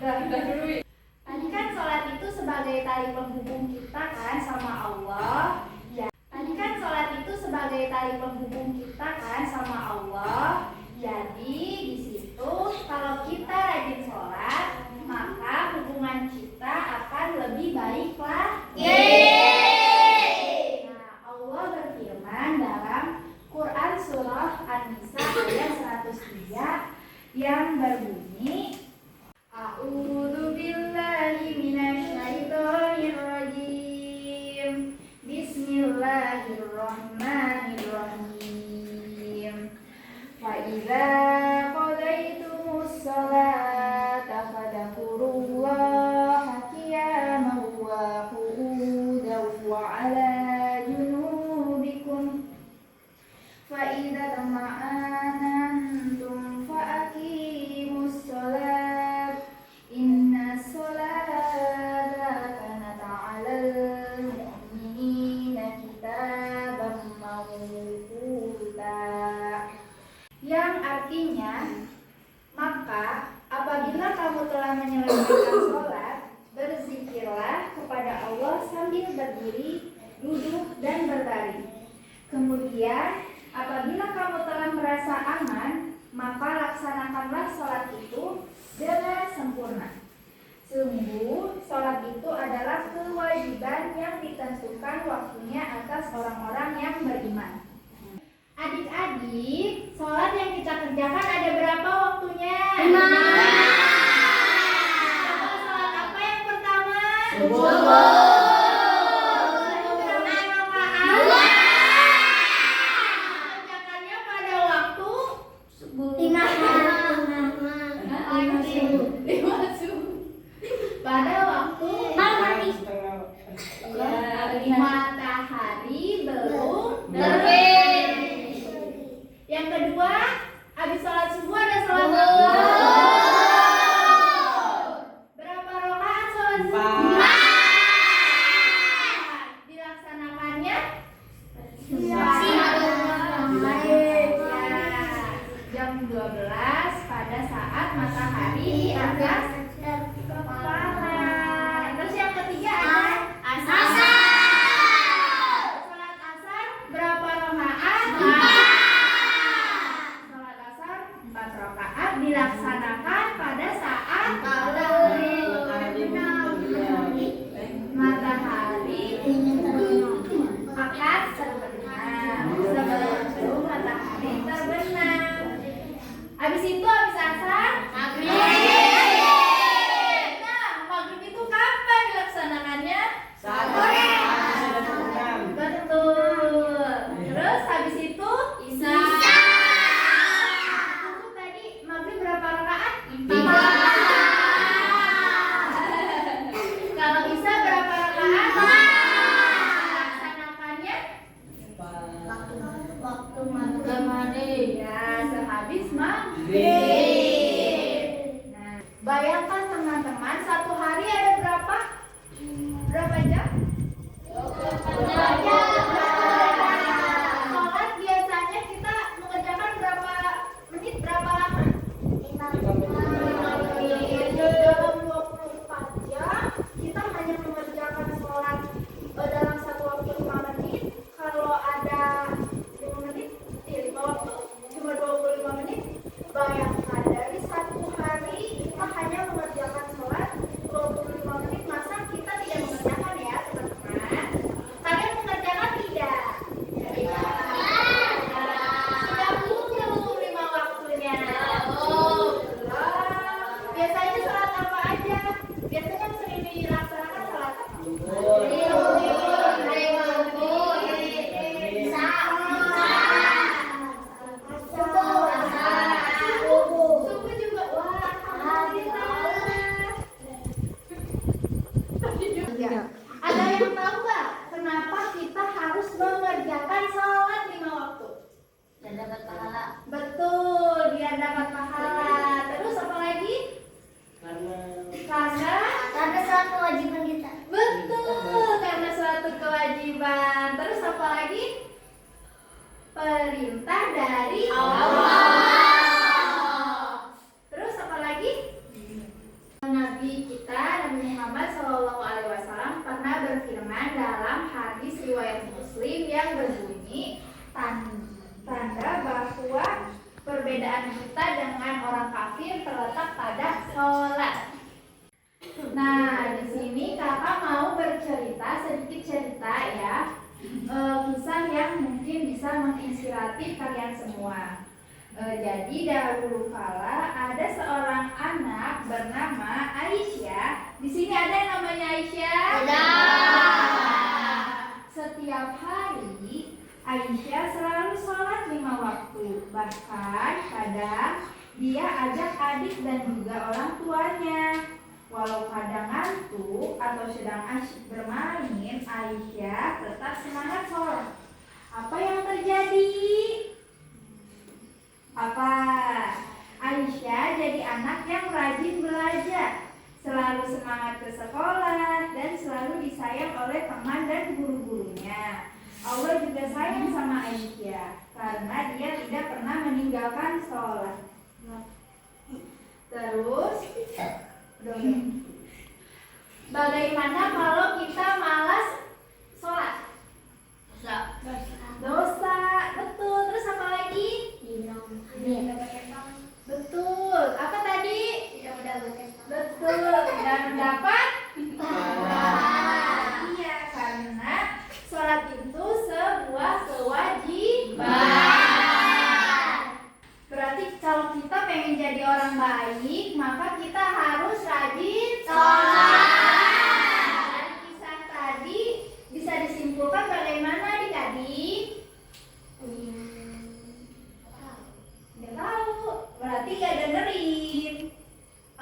Tadi kan sholat itu sebagai tali penghubung kita kan sama Allah. Ya. Tadi kan sholat itu sebagai tali penghubung kita kan sama Allah. Jadi di situ kalau kita rajin sholat, maka hubungan kita akan lebih baik lagi. Nah, Allah berfirman dalam Quran surah An-Nisa ayat 103 yang berbunyi, A'udzu billahi minasyaitonir rajim. Bismillahirrahmanirrahim. Fa idza qadaytumus sholata fadhkurullaha qiyaman wa qu'udan wa 'ala junubikum. Fa idza tama'anantum fa aqimus sholat. Inna sholata kanat 'alal mu'minina kitaban mawquta. Yang artinya, maka apabila kamu telah menyelesaikan sholat, berzikirlah kepada Allah sambil berdiri, duduk, dan berbaring. Kemudian apabila kamu telah merasa aman, maka laksanakanlah sholat itu dengan sempurna. Sungguh, sholat itu adalah kewajiban yang ditentukan waktunya atas orang-orang yang beriman. Adik-adik, sholat yang kita kerjakan ada berapa waktunya? 5. Sholat apa yang pertama? Subuh. Matahari belum terbit. Yang kedua, habis sholat subuh ada sholat zuhur. Berapa rakaat sholat zuhur? 4. Dilaksanakannya jam 12 pada saat matahari di atas kepala. Terus yang ketiga ada asar. Sholat asar berapa rakaat? 4. Sholat asar 4 rakaat dilaksanakan pada saat matahari akan terbenam. Sebelum matahari terbenam. Habis itu habis asar maghrib. Nah, maghrib itu kapan dilaksanakannya? Saat betul. Terus habis itu isya. Itu tadi maghrib berapa rakaat? 4. Kalau isya berapa rakaat? Dilaksanakannya waktu maghrib. Ya, sehabis maghrib. Nah, bayangkan teman-teman, satu hari ada berapa? Berapa jam? 24 jam. Sholat biasanya kita mengerjakan berapa menit, berapa lama? 5 menit. Dalam 24 jam kita hanya mengerjakan sholat dalam satu waktu 5 menit. Kalau ada 5 menit, 5 waktu cuma 25 menit. Bayangkan dari satu hari kita hanya mengerjakan sholat 25 menit. Masa kita tidak mengerjakan ya teman-teman? Kalian mengerjakan tidak? Sudah belum 5 waktunya? Biasanya sholat apa aja? Biasanya sering dilaksanakan sholat apa? Subuh juga. Wah, alhamdulillah. Ada yang tahu nggak kenapa kita harus mengerjakan sholat 5 waktu? Dan dapat pahala. Betul, biar dapat pahala. Terus apa lagi? Karena suatu kewajiban kita. Betul, karena suatu kewajiban. Terus apa lagi? Perintah dari Allah. Terus apa lagi? Nabi relatif kalian semua. Jadi dahulu kala ada seorang anak bernama Aisyah. Di sini ada yang namanya Aisyah? Ada. Setiap hari Aisyah selalu sholat 5 waktu. Bahkan kadang dia ajak adik dan juga orang tuanya. Walau kadang ngantuk atau sedang asyik bermain, Aisyah tetap semangat sholat. Apa yang terjadi? Apa? Aisyah jadi anak yang rajin belajar, selalu semangat ke sekolah, dan selalu disayang oleh teman dan guru-gurunya. Allah juga sayang sama Aisyah karena dia tidak pernah meninggalkan sholat. Terus, bagaimana kalau kita malas sholat? Dosa, betul. Terus apa lagi? Betul. Apa tadi? Betul. Dan mendapat iya, karena sholat itu sebuah kewajiban. Berarti kalau kita pengen jadi orang baik, maka kita harus rajin sholat. Dari kisah tadi bisa disimpulkan bagaimana adik-adik? Nggak tahu. Berarti nggak dengerin.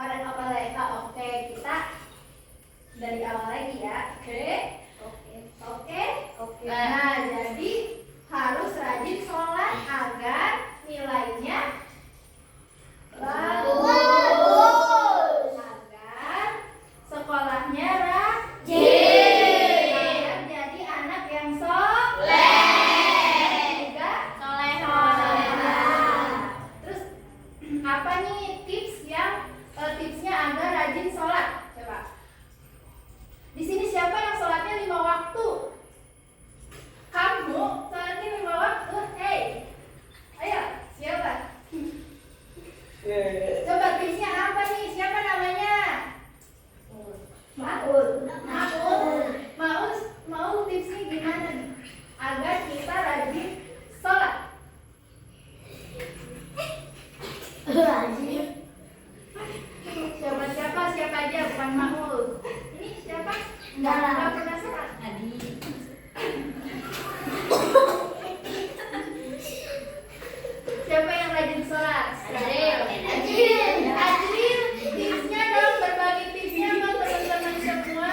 Ada apa lagi? Oke, kita dari awal lagi ya. Oke. Nah, jadi harus rajin sholat agar nilainya bagus, agar sekolahnya rajin, agar jadi anak yang soleh, juga solehah. Terus apa nih tipsnya agar rajin sholat? Coba. Di sini siapa yang sholatnya 5 waktu? Kamu sholatnya 5 waktu? Hey, ayo, siapa? Coba tipsnya apa nih? Siapa namanya? Mau tipsnya gimana nih? Agar kita rajin sholat. Siapa aja, bukan Maul. Ini siapa? Enggak pernah sholat. Adi. Siapa yang rajin sholat? Adril. Tipsnya dong, berbagi tipsnya ke teman-teman semua.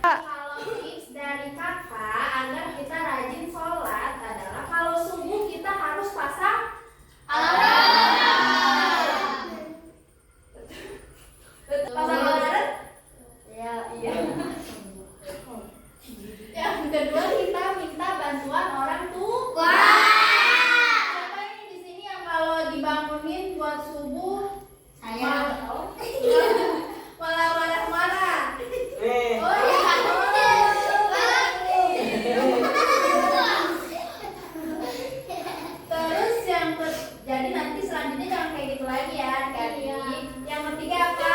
Kalau tips dari kakak agar kita rajin sholat adalah kalau subuh kita harus pasang alarm. Pasang alarm? Iya. Yang kedua kita minta bantuan orang tua. Siapa ini di sini yang kalau dibangunin buat subuh malah marah-marah? Oh iya. Terus jadi nanti selanjutnya jangan kayak gitu lagi ya, adik-adik. Yang ketiga apa?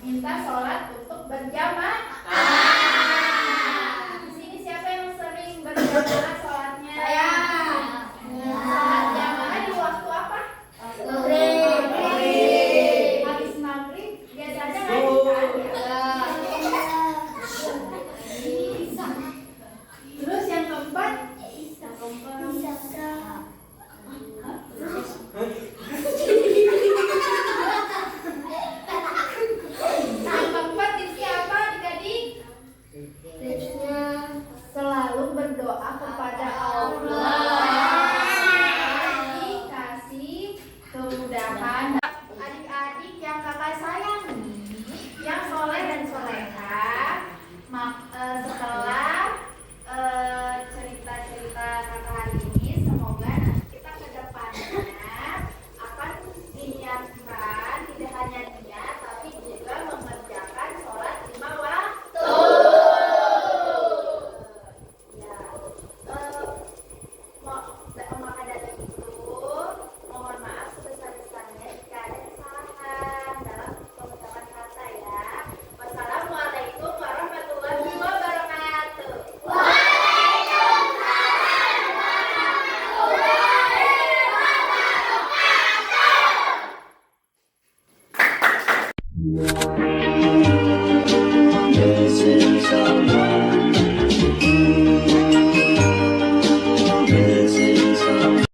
Minta sholat untuk berjamaah. Di sini siapa yang sering berjamaah sholatnya? Saya. Sholat jamaah di waktu apa? Habis maghrib biasanya ngaji kan ya? Terus yang keempat? Yang keempat tipsnya apa adik-adik? Tipsnya selalu berdoa kepada Allah. Dikasih kemudahan.